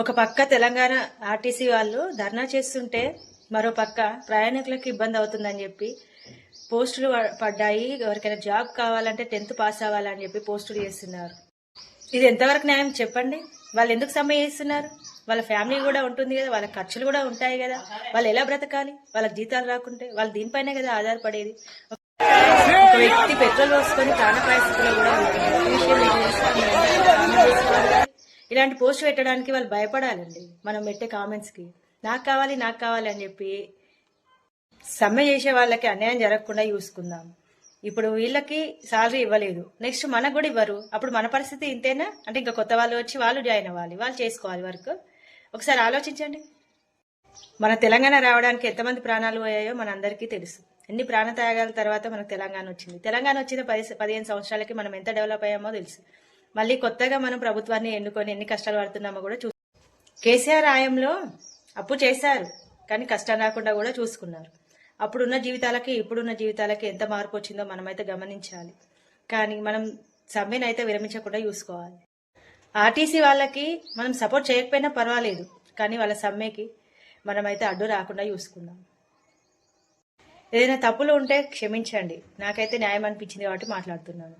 ఒక పక్క తెలంగాణ ఆర్టీసీ వాళ్ళు ధర్నా చేస్తుంటే మరో పక్క ప్రయాణికులకు ఇబ్బంది అవుతుందని చెప్పి పోస్టులు పడ్డాయి. ఎవరికైనా జాబ్ కావాలంటే 10th పాస్ అవ్వాలని చెప్పి పోస్టులు చేస్తున్నారు. ఇది ఎంతవరకు న్యాయం చెప్పండి? వాళ్ళు ఎందుకు సమ్మె చేస్తున్నారు? వాళ్ళ ఫ్యామిలీ కూడా ఉంటుంది కదా, వాళ్ళ ఖర్చులు కూడా ఉంటాయి కదా. వాళ్ళు ఎలా బ్రతకాలి? వాళ్ళకి జీతాలు రాకుంటే వాళ్ళు దీనిపైనే కదా ఆధారపడేది. ఒక వ్యక్తి పెట్రోల్ పోసుకొని ప్రాణాపాయ స్థితిలో కూడా ఉంటుంది. ఈ విషయం మీకు తెలుసా? ఇలాంటి పోస్ట్ పెట్టడానికి వాళ్ళు భయపడాలండి. మనం పెట్టే కామెంట్స్కి నాకు కావాలి అని చెప్పి సమ్మె చేసే వాళ్ళకి అన్యాయం జరగకుండా చూసుకుందాం. ఇప్పుడు వీళ్ళకి సాలరీ ఇవ్వలేదు, నెక్స్ట్ మనకు కూడా ఇవ్వరు. అప్పుడు మన పరిస్థితి ఇంతేనా? అంటే ఇంకా కొత్త వాళ్ళు వచ్చి వాళ్ళు జాయిన్ అవ్వాలి, వాళ్ళు చేసుకోవాలి వర్క్. ఒకసారి ఆలోచించండి. మన తెలంగాణ రావడానికి ఎంతమంది ప్రాణాలు పోయాయో మనందరికీ తెలుసు. ఎన్ని ప్రాణత్యాగాల తర్వాత మనకు తెలంగాణ వచ్చింది. తెలంగాణ వచ్చిన 15 సంవత్సరాలకి మనం ఎంత డెవలప్ అయ్యామో తెలుసు. మళ్ళీ కొత్తగా మనం ప్రభుత్వాన్ని ఎన్నుకొని ఎన్ని కష్టాలు పడుతున్నామో కూడా కేసీఆర్ హయాంలో అప్పు చేశారు, కానీ కష్టం రాకుండా కూడా చూసుకున్నారు. అప్పుడున్న జీవితాలకి ఇప్పుడున్న జీవితాలకి ఎంత మార్పు వచ్చిందో మనమైతే గమనించాలి. కానీ మనం సమ్మెనైతే విరమించకుండా చూసుకోవాలి. ఆర్టీసీ వాళ్ళకి మనం సపోర్ట్ చేయకపోయినా పర్వాలేదు, కానీ వాళ్ళ సమ్మెకి మనమైతే అడ్డు రాకుండా చూసుకుందాం. ఏదైనా తప్పులు ఉంటే క్షమించండి. నాకైతే న్యాయం అనిపించింది కాబట్టి మాట్లాడుతున్నాను.